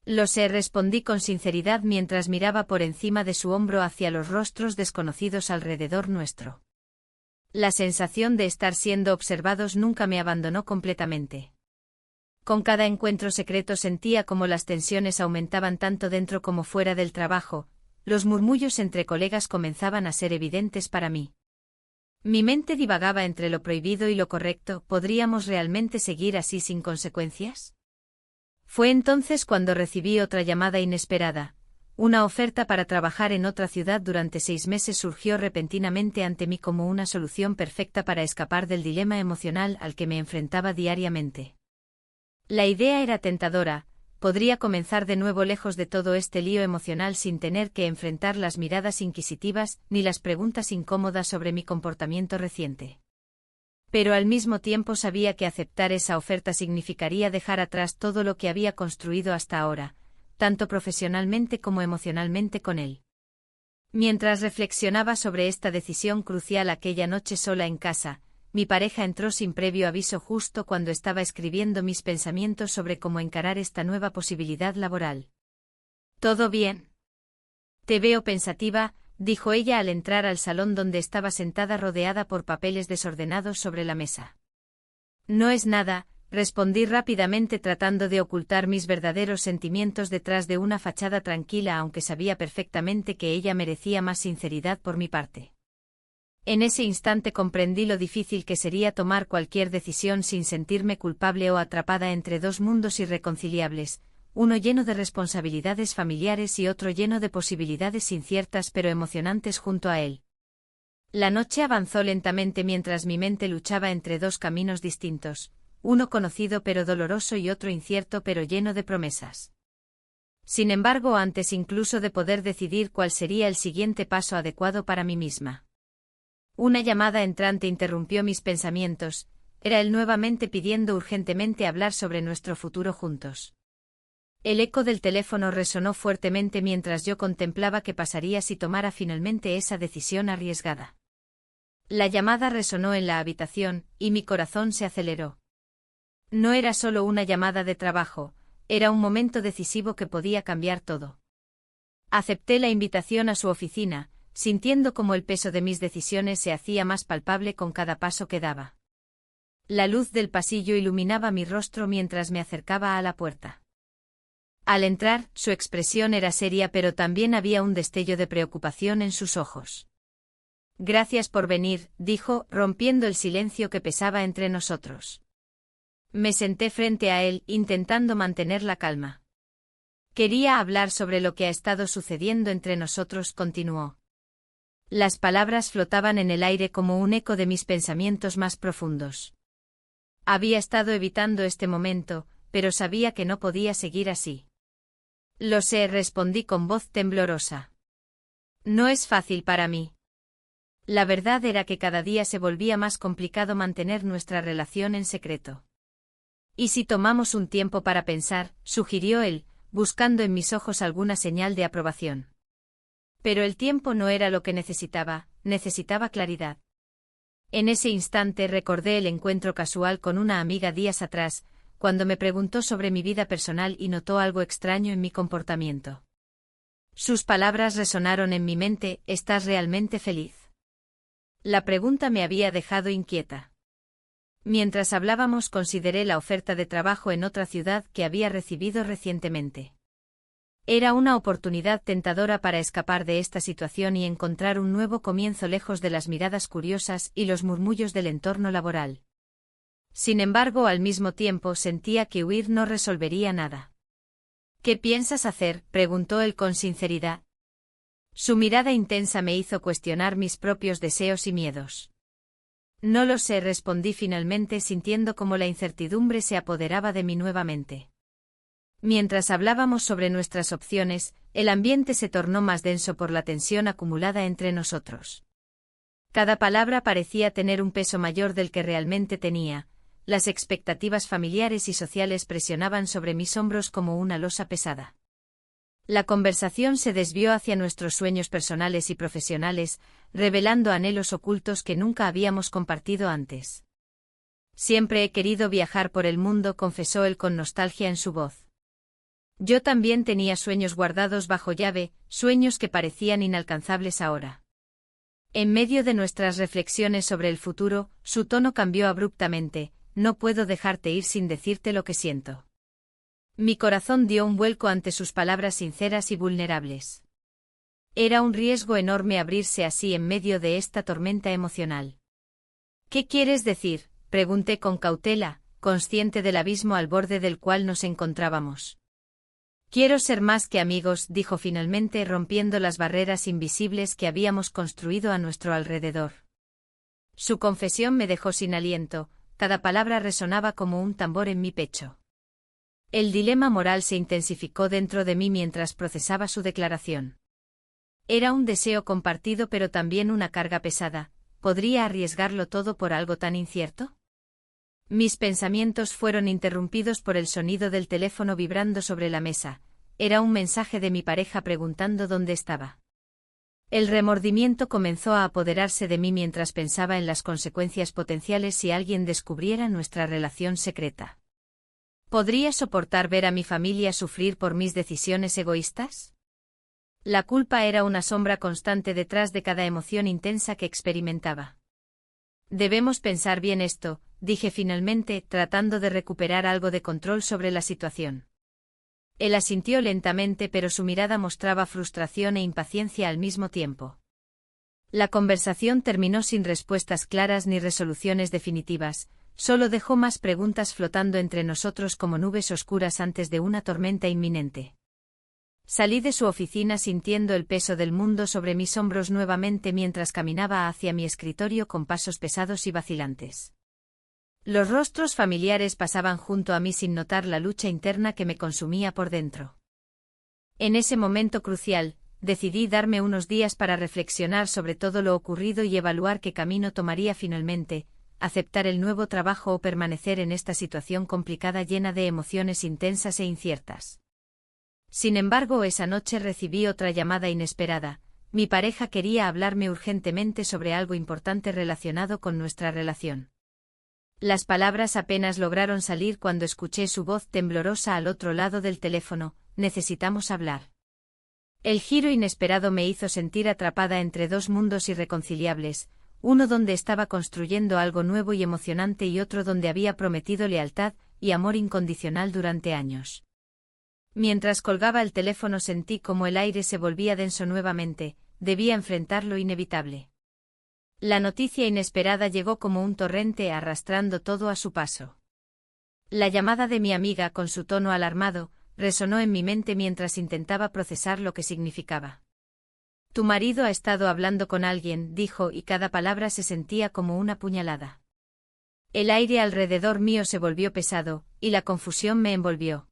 [SPEAKER 1] Lo sé, respondí con sinceridad mientras miraba por encima de su hombro hacia los rostros desconocidos alrededor nuestro. La sensación de estar siendo observados nunca me abandonó completamente. Con cada encuentro secreto sentía como las tensiones aumentaban tanto dentro como fuera del trabajo. Los murmullos entre colegas comenzaban a ser evidentes para mí. Mi mente divagaba entre lo prohibido y lo correcto. ¿Podríamos realmente seguir así sin consecuencias? Fue entonces cuando recibí otra llamada inesperada. Una oferta para trabajar en otra ciudad durante 6 meses surgió repentinamente ante mí como una solución perfecta para escapar del dilema emocional al que me enfrentaba diariamente. La idea era tentadora. Podría comenzar de nuevo lejos de todo este lío emocional sin tener que enfrentar las miradas inquisitivas ni las preguntas incómodas sobre mi comportamiento reciente. Pero al mismo tiempo sabía que aceptar esa oferta significaría dejar atrás todo lo que había construido hasta ahora, tanto profesionalmente como emocionalmente con él. Mientras reflexionaba sobre esta decisión crucial aquella noche sola en casa, mi pareja entró sin previo aviso justo cuando estaba escribiendo mis pensamientos sobre cómo encarar esta nueva posibilidad laboral. ¿Todo bien? Te veo pensativa, dijo ella al entrar al salón donde estaba sentada rodeada por papeles desordenados sobre la mesa. No es nada, respondí rápidamente tratando de ocultar mis verdaderos sentimientos detrás de una fachada tranquila aunque sabía perfectamente que ella merecía más sinceridad por mi parte. En ese instante comprendí lo difícil que sería tomar cualquier decisión sin sentirme culpable o atrapada entre dos mundos irreconciliables, uno lleno de responsabilidades familiares y otro lleno de posibilidades inciertas pero emocionantes junto a él. La noche avanzó lentamente mientras mi mente luchaba entre dos caminos distintos, uno conocido pero doloroso y otro incierto pero lleno de promesas. Sin embargo, antes incluso de poder decidir cuál sería el siguiente paso adecuado para mí misma. Una llamada entrante interrumpió mis pensamientos. Era él nuevamente pidiendo urgentemente hablar sobre nuestro futuro juntos. El eco del teléfono resonó fuertemente mientras yo contemplaba qué pasaría si tomara finalmente esa decisión arriesgada. La llamada resonó en la habitación, y mi corazón se aceleró. No era solo una llamada de trabajo, era un momento decisivo que podía cambiar todo. Acepté la invitación a su oficina, sintiendo cómo el peso de mis decisiones se hacía más palpable con cada paso que daba. La luz del pasillo iluminaba mi rostro mientras me acercaba a la puerta. Al entrar, su expresión era seria pero también había un destello de preocupación en sus ojos. Gracias por venir, dijo, rompiendo el silencio que pesaba entre nosotros. Me senté frente a él, intentando mantener la calma. Quería hablar sobre lo que ha estado sucediendo entre nosotros, continuó. Las palabras flotaban en el aire como un eco de mis pensamientos más profundos. Había estado evitando este momento, pero sabía que no podía seguir así. Lo sé, respondí con voz temblorosa. No es fácil para mí. La verdad era que cada día se volvía más complicado mantener nuestra relación en secreto. ¿Y si tomamos un tiempo para pensar?, sugirió él, buscando en mis ojos alguna señal de aprobación. Pero el tiempo no era lo que necesitaba claridad. En ese instante recordé el encuentro casual con una amiga días atrás, cuando me preguntó sobre mi vida personal y notó algo extraño en mi comportamiento. Sus palabras resonaron en mi mente: ¿estás realmente feliz? La pregunta me había dejado inquieta. Mientras hablábamos consideré la oferta de trabajo en otra ciudad que había recibido recientemente. Era una oportunidad tentadora para escapar de esta situación y encontrar un nuevo comienzo lejos de las miradas curiosas y los murmullos del entorno laboral. Sin embargo, al mismo tiempo sentía que huir no resolvería nada. ¿Qué piensas hacer?, preguntó él con sinceridad. Su mirada intensa me hizo cuestionar mis propios deseos y miedos. No lo sé, respondí finalmente sintiendo como la incertidumbre se apoderaba de mí nuevamente. Mientras hablábamos sobre nuestras opciones, el ambiente se tornó más denso por la tensión acumulada entre nosotros. Cada palabra parecía tener un peso mayor del que realmente tenía, las expectativas familiares y sociales presionaban sobre mis hombros como una losa pesada. La conversación se desvió hacia nuestros sueños personales y profesionales, revelando anhelos ocultos que nunca habíamos compartido antes. Siempre he querido viajar por el mundo, confesó él con nostalgia en su voz. Yo también tenía sueños guardados bajo llave, sueños que parecían inalcanzables ahora. En medio de nuestras reflexiones sobre el futuro, su tono cambió abruptamente. No puedo dejarte ir sin decirte lo que siento. Mi corazón dio un vuelco ante sus palabras sinceras y vulnerables. Era un riesgo enorme abrirse así en medio de esta tormenta emocional. ¿Qué quieres decir?, pregunté con cautela, consciente del abismo al borde del cual nos encontrábamos. Quiero ser más que amigos, dijo finalmente, rompiendo las barreras invisibles que habíamos construido a nuestro alrededor. Su confesión me dejó sin aliento, cada palabra resonaba como un tambor en mi pecho. El dilema moral se intensificó dentro de mí mientras procesaba su declaración. Era un deseo compartido pero también una carga pesada. ¿Podría arriesgarlo todo por algo tan incierto? Mis pensamientos fueron interrumpidos por el sonido del teléfono vibrando sobre la mesa. Era un mensaje de mi pareja preguntando dónde estaba. El remordimiento comenzó a apoderarse de mí mientras pensaba en las consecuencias potenciales si alguien descubriera nuestra relación secreta. ¿Podría soportar ver a mi familia sufrir por mis decisiones egoístas? La culpa era una sombra constante detrás de cada emoción intensa que experimentaba. Debemos pensar bien esto, dije finalmente, tratando de recuperar algo de control sobre la situación. Él asintió lentamente, pero su mirada mostraba frustración e impaciencia al mismo tiempo. La conversación terminó sin respuestas claras ni resoluciones definitivas, solo dejó más preguntas flotando entre nosotros como nubes oscuras antes de una tormenta inminente. Salí de su oficina sintiendo el peso del mundo sobre mis hombros nuevamente mientras caminaba hacia mi escritorio con pasos pesados y vacilantes. Los rostros familiares pasaban junto a mí sin notar la lucha interna que me consumía por dentro. En ese momento crucial, decidí darme unos días para reflexionar sobre todo lo ocurrido y evaluar qué camino tomaría finalmente, aceptar el nuevo trabajo o permanecer en esta situación complicada llena de emociones intensas e inciertas. Sin embargo, esa noche recibí otra llamada inesperada. Mi pareja quería hablarme urgentemente sobre algo importante relacionado con nuestra relación. Las palabras apenas lograron salir cuando escuché su voz temblorosa al otro lado del teléfono. Necesitamos hablar. El giro inesperado me hizo sentir atrapada entre dos mundos irreconciliables, uno donde estaba construyendo algo nuevo y emocionante y otro donde había prometido lealtad y amor incondicional durante años. Mientras colgaba el teléfono sentí como el aire se volvía denso nuevamente. Debía enfrentar lo inevitable. La noticia inesperada llegó como un torrente arrastrando todo a su paso. La llamada de mi amiga con su tono alarmado resonó en mi mente mientras intentaba procesar lo que significaba. Tu marido ha estado hablando con alguien, dijo, y cada palabra se sentía como una puñalada. El aire alrededor mío se volvió pesado, y la confusión me envolvió.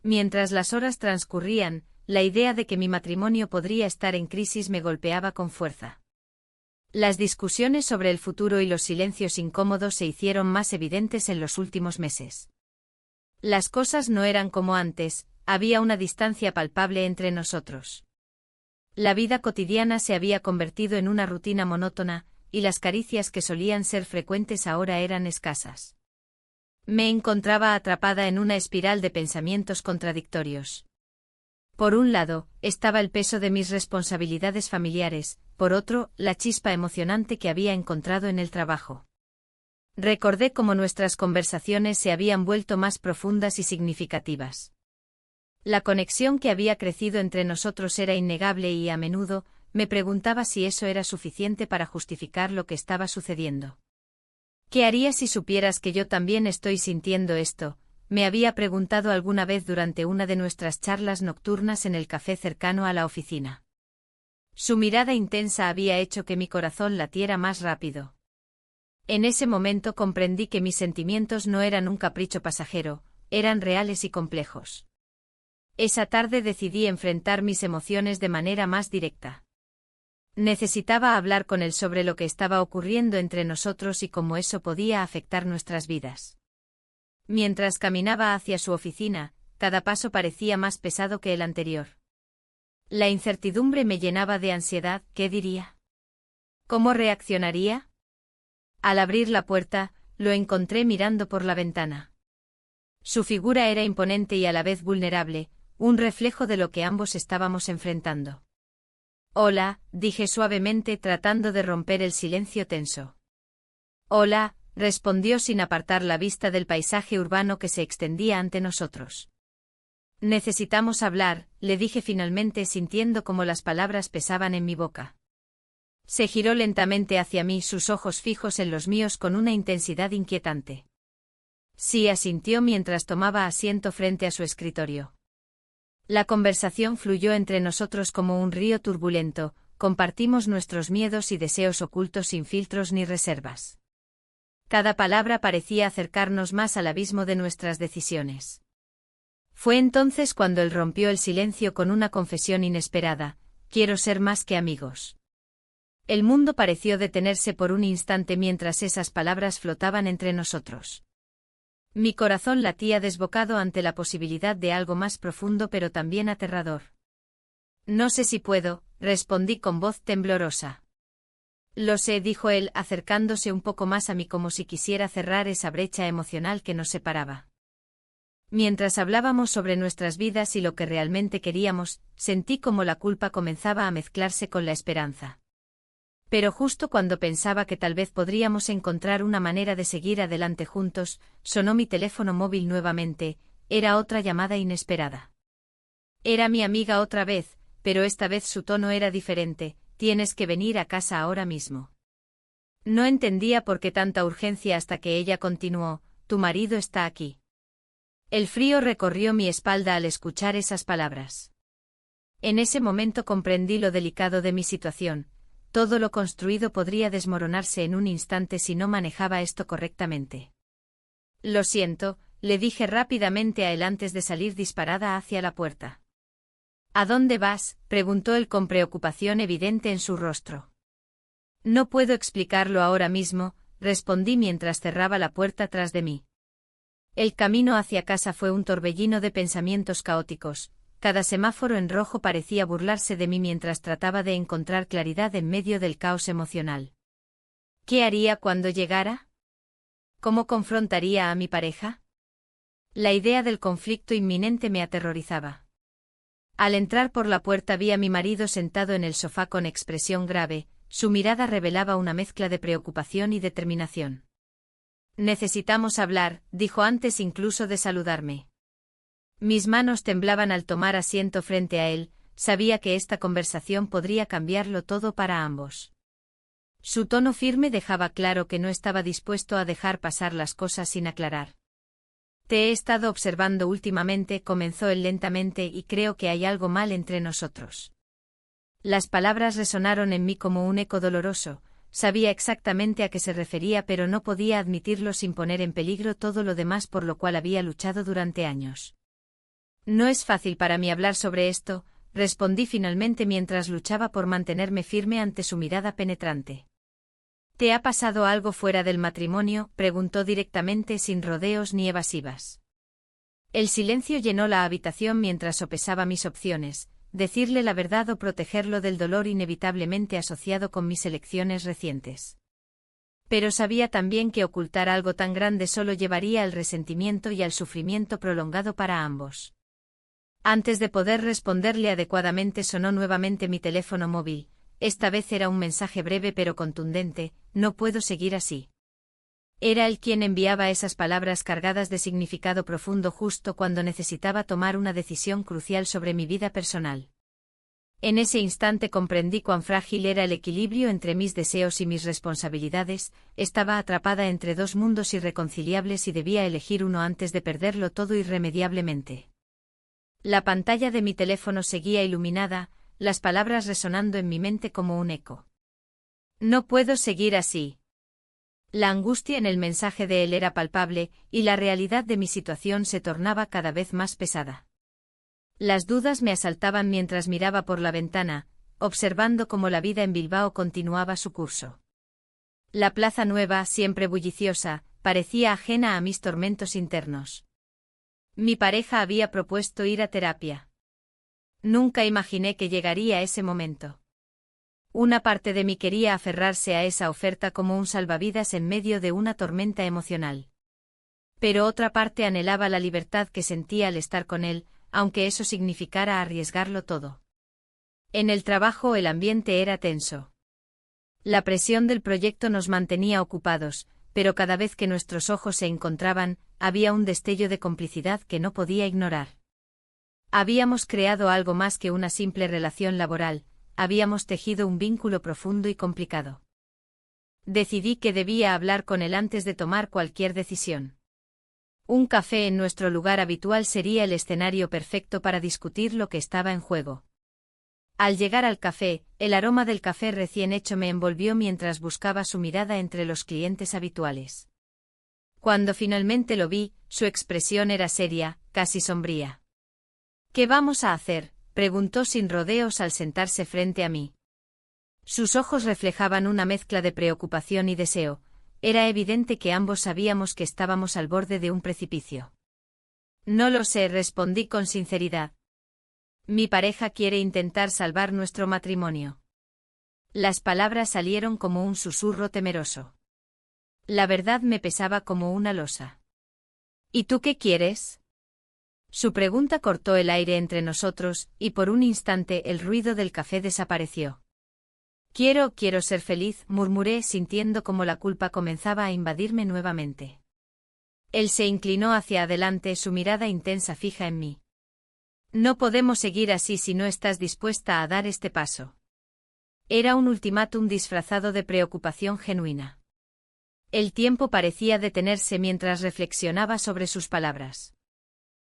[SPEAKER 1] Mientras las horas transcurrían, la idea de que mi matrimonio podría estar en crisis me golpeaba con fuerza. Las discusiones sobre el futuro y los silencios incómodos se hicieron más evidentes en los últimos meses. Las cosas no eran como antes, había una distancia palpable entre nosotros. La vida cotidiana se había convertido en una rutina monótona, y las caricias que solían ser frecuentes ahora eran escasas. Me encontraba atrapada en una espiral de pensamientos contradictorios. Por un lado, estaba el peso de mis responsabilidades familiares, por otro, la chispa emocionante que había encontrado en el trabajo. Recordé cómo nuestras conversaciones se habían vuelto más profundas y significativas. La conexión que había crecido entre nosotros era innegable y a menudo, me preguntaba si eso era suficiente para justificar lo que estaba sucediendo. ¿Qué harías si supieras que yo también estoy sintiendo esto?, me había preguntado alguna vez durante una de nuestras charlas nocturnas en el café cercano a la oficina. Su mirada intensa había hecho que mi corazón latiera más rápido. En ese momento comprendí que mis sentimientos no eran un capricho pasajero, eran reales y complejos. Esa tarde decidí enfrentar mis emociones de manera más directa. Necesitaba hablar con él sobre lo que estaba ocurriendo entre nosotros y cómo eso podía afectar nuestras vidas. Mientras caminaba hacia su oficina, cada paso parecía más pesado que el anterior. La incertidumbre me llenaba de ansiedad. ¿Qué diría? ¿Cómo reaccionaría? Al abrir la puerta, lo encontré mirando por la ventana. Su figura era imponente y a la vez vulnerable, un reflejo de lo que ambos estábamos enfrentando. Hola, dije suavemente tratando de romper el silencio tenso. Hola, respondió sin apartar la vista del paisaje urbano que se extendía ante nosotros. Necesitamos hablar, le dije finalmente sintiendo como las palabras pesaban en mi boca. Se giró lentamente hacia mí, sus ojos fijos en los míos con una intensidad inquietante. Sí, asintió mientras tomaba asiento frente a su escritorio. La conversación fluyó entre nosotros como un río turbulento, compartimos nuestros miedos y deseos ocultos sin filtros ni reservas. Cada palabra parecía acercarnos más al abismo de nuestras decisiones. Fue entonces cuando él rompió el silencio con una confesión inesperada: quiero ser más que amigos. El mundo pareció detenerse por un instante mientras esas palabras flotaban entre nosotros. Mi corazón latía desbocado ante la posibilidad de algo más profundo pero también aterrador. No sé si puedo, respondí con voz temblorosa. Lo sé, dijo él, acercándose un poco más a mí como si quisiera cerrar esa brecha emocional que nos separaba. Mientras hablábamos sobre nuestras vidas y lo que realmente queríamos, sentí como la culpa comenzaba a mezclarse con la esperanza. Pero justo cuando pensaba que tal vez podríamos encontrar una manera de seguir adelante juntos, sonó mi teléfono móvil nuevamente. Era otra llamada inesperada. Era mi amiga otra vez, pero esta vez su tono era diferente: tienes que venir a casa ahora mismo. No entendía por qué tanta urgencia hasta que ella continuó: tu marido está aquí. El frío recorrió mi espalda al escuchar esas palabras. En ese momento comprendí lo delicado de mi situación. Todo lo construido podría desmoronarse en un instante si no manejaba esto correctamente. Lo siento, le dije rápidamente a él antes de salir disparada hacia la puerta. ¿A dónde vas?, preguntó él con preocupación evidente en su rostro. No puedo explicarlo ahora mismo, respondí mientras cerraba la puerta tras de mí. El camino hacia casa fue un torbellino de pensamientos caóticos. Cada semáforo en rojo parecía burlarse de mí mientras trataba de encontrar claridad en medio del caos emocional. ¿Qué haría cuando llegara? ¿Cómo confrontaría a mi pareja? La idea del conflicto inminente me aterrorizaba. Al entrar por la puerta vi a mi marido sentado en el sofá con expresión grave, su mirada revelaba una mezcla de preocupación y determinación. Necesitamos hablar, dijo antes incluso de saludarme. Mis manos temblaban al tomar asiento frente a él, sabía que esta conversación podría cambiarlo todo para ambos. Su tono firme dejaba claro que no estaba dispuesto a dejar pasar las cosas sin aclarar. Te he estado observando últimamente, comenzó él lentamente, y creo que hay algo mal entre nosotros. Las palabras resonaron en mí como un eco doloroso. Sabía exactamente a qué se refería, pero no podía admitirlo sin poner en peligro todo lo demás por lo cual había luchado durante años. No es fácil para mí hablar sobre esto, respondí finalmente mientras luchaba por mantenerme firme ante su mirada penetrante. ¿Te ha pasado algo fuera del matrimonio?, preguntó directamente sin rodeos ni evasivas. El silencio llenó la habitación mientras sopesaba mis opciones: decirle la verdad o protegerlo del dolor inevitablemente asociado con mis elecciones recientes. Pero sabía también que ocultar algo tan grande solo llevaría al resentimiento y al sufrimiento prolongado para ambos. Antes de poder responderle adecuadamente sonó nuevamente mi teléfono móvil. Esta vez era un mensaje breve pero contundente: no puedo seguir así. Era él quien enviaba esas palabras cargadas de significado profundo justo cuando necesitaba tomar una decisión crucial sobre mi vida personal. En ese instante comprendí cuán frágil era el equilibrio entre mis deseos y mis responsabilidades. Estaba atrapada entre dos mundos irreconciliables y debía elegir uno antes de perderlo todo irremediablemente. La pantalla de mi teléfono seguía iluminada, las palabras resonando en mi mente como un eco. No puedo seguir así. La angustia en el mensaje de él era palpable, y la realidad de mi situación se tornaba cada vez más pesada. Las dudas me asaltaban mientras miraba por la ventana. observando cómo la vida en Bilbao continuaba su curso. La Plaza Nueva, siempre bulliciosa, parecía ajena a mis tormentos internos. Mi pareja había propuesto ir a terapia. Nunca imaginé que llegaría ese momento. Una parte de mí quería aferrarse a esa oferta como un salvavidas en medio de una tormenta emocional. Pero otra parte anhelaba la libertad que sentía al estar con él, aunque eso significara arriesgarlo todo. En el trabajo el ambiente era tenso. La presión del proyecto nos mantenía ocupados, pero cada vez que nuestros ojos se encontraban, había un destello de complicidad que no podía ignorar. Habíamos creado algo más que una simple relación laboral, habíamos tejido un vínculo profundo y complicado. Decidí que debía hablar con él antes de tomar cualquier decisión. Un café en nuestro lugar habitual sería el escenario perfecto para discutir lo que estaba en juego. Al llegar al café, el aroma del café recién hecho me envolvió mientras buscaba su mirada entre los clientes habituales. Cuando finalmente lo vi, su expresión era seria, casi sombría. «¿Qué vamos a hacer?», preguntó sin rodeos al sentarse frente a mí. Sus ojos reflejaban una mezcla de preocupación y deseo. Era evidente que ambos sabíamos que estábamos al borde de un precipicio. «No lo sé», respondí con sinceridad. «Mi pareja quiere intentar salvar nuestro matrimonio». Las palabras salieron como un susurro temeroso. La verdad me pesaba como una losa. «¿Y tú qué quieres?». Su pregunta cortó el aire entre nosotros, y por un instante el ruido del café desapareció. Quiero ser feliz», murmuré sintiendo como la culpa comenzaba a invadirme nuevamente. Él se inclinó hacia adelante, su mirada intensa fija en mí. «No podemos seguir así si no estás dispuesta a dar este paso». Era un ultimátum disfrazado de preocupación genuina. El tiempo parecía detenerse mientras reflexionaba sobre sus palabras.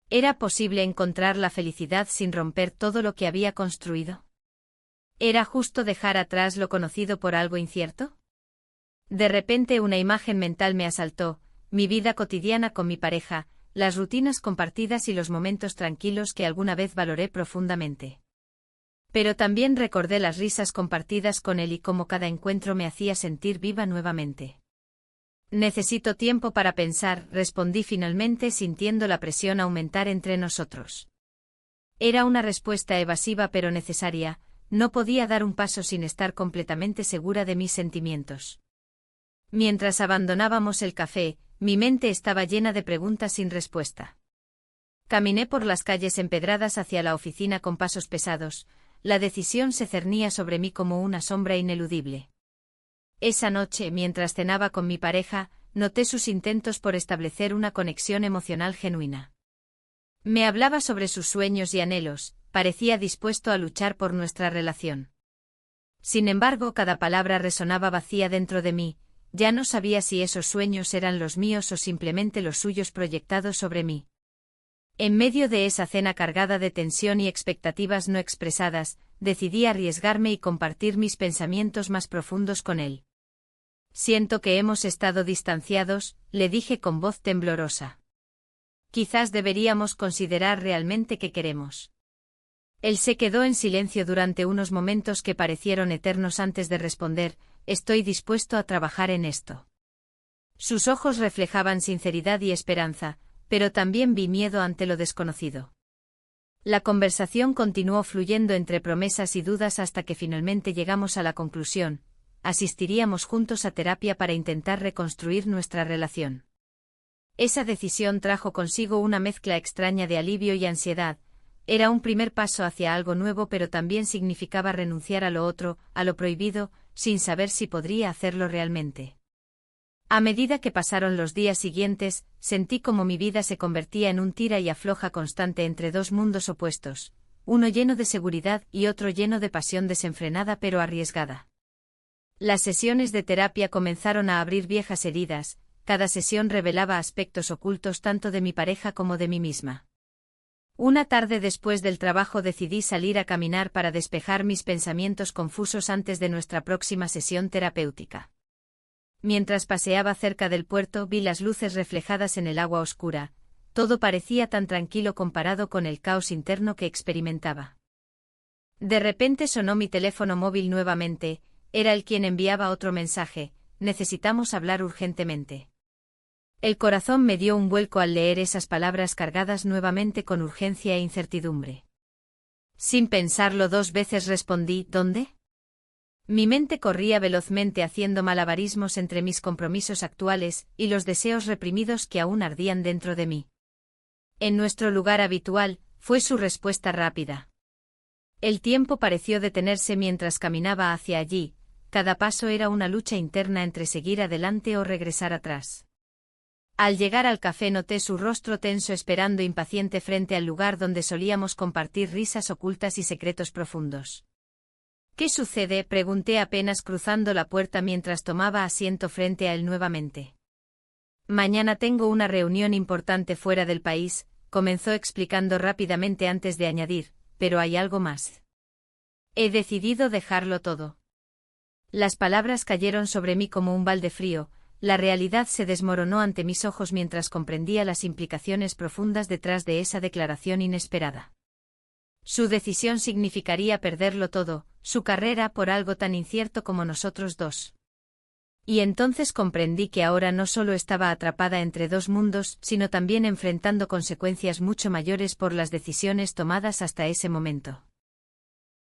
[SPEAKER 1] ¿Era posible encontrar la felicidad sin romper todo lo que había construido? ¿Era justo dejar atrás lo conocido por algo incierto? De repente una imagen mental me asaltó, mi vida cotidiana con mi pareja, las rutinas compartidas y los momentos tranquilos que alguna vez valoré profundamente. Pero también recordé las risas compartidas con él y cómo cada encuentro me hacía sentir viva nuevamente. «Necesito tiempo para pensar», respondí finalmente sintiendo la presión aumentar entre nosotros. Era una respuesta evasiva pero necesaria, no podía dar un paso sin estar completamente segura de mis sentimientos. Mientras abandonábamos el café, mi mente estaba llena de preguntas sin respuesta. Caminé por las calles empedradas hacia la oficina con pasos pesados, la decisión se cernía sobre mí como una sombra ineludible. Esa noche, mientras cenaba con mi pareja, noté sus intentos por establecer una conexión emocional genuina. Me hablaba sobre sus sueños y anhelos, parecía dispuesto a luchar por nuestra relación. Sin embargo, cada palabra resonaba vacía dentro de mí, ya no sabía si esos sueños eran los míos o simplemente los suyos proyectados sobre mí. En medio de esa cena cargada de tensión y expectativas no expresadas, decidí arriesgarme y compartir mis pensamientos más profundos con él. «Siento que hemos estado distanciados», le dije con voz temblorosa. «Quizás deberíamos considerar realmente qué queremos». Él se quedó en silencio durante unos momentos que parecieron eternos antes de responder: «Estoy dispuesto a trabajar en esto». Sus ojos reflejaban sinceridad y esperanza, pero también vi miedo ante lo desconocido. La conversación continuó fluyendo entre promesas y dudas hasta que finalmente llegamos a la conclusión: asistiríamos juntos a terapia para intentar reconstruir nuestra relación. Esa decisión trajo consigo una mezcla extraña de alivio y ansiedad. Era un primer paso hacia algo nuevo, pero también significaba renunciar a lo otro, a lo prohibido, sin saber si podría hacerlo realmente. A medida que pasaron los días siguientes, sentí como mi vida se convertía en un tira y afloja constante entre dos mundos opuestos, uno lleno de seguridad y otro lleno de pasión desenfrenada pero arriesgada. Las sesiones de terapia comenzaron a abrir viejas heridas, cada sesión revelaba aspectos ocultos tanto de mi pareja como de mí misma. Una tarde después del trabajo decidí salir a caminar para despejar mis pensamientos confusos antes de nuestra próxima sesión terapéutica. Mientras paseaba cerca del puerto vi las luces reflejadas en el agua oscura, todo parecía tan tranquilo comparado con el caos interno que experimentaba. De repente sonó mi teléfono móvil nuevamente, era él quien enviaba otro mensaje: necesitamos hablar urgentemente. El corazón me dio un vuelco al leer esas palabras cargadas nuevamente con urgencia e incertidumbre. Sin pensarlo 2 veces respondí: ¿dónde? Mi mente corría velozmente haciendo malabarismos entre mis compromisos actuales y los deseos reprimidos que aún ardían dentro de mí. En nuestro lugar habitual, fue su respuesta rápida. El tiempo pareció detenerse mientras caminaba hacia allí, cada paso era una lucha interna entre seguir adelante o regresar atrás. Al llegar al café noté su rostro tenso esperando impaciente frente al lugar donde solíamos compartir risas ocultas y secretos profundos. ¿Qué sucede?, pregunté apenas cruzando la puerta mientras tomaba asiento frente a él nuevamente. Mañana tengo una reunión importante fuera del país, comenzó explicando rápidamente antes de añadir, pero hay algo más. He decidido dejarlo todo. Las palabras cayeron sobre mí como un balde frío, la realidad se desmoronó ante mis ojos mientras comprendía las implicaciones profundas detrás de esa declaración inesperada. Su decisión significaría perderlo todo, su carrera por algo tan incierto como nosotros dos. Y entonces comprendí que ahora no solo estaba atrapada entre dos mundos, sino también enfrentando consecuencias mucho mayores por las decisiones tomadas hasta ese momento.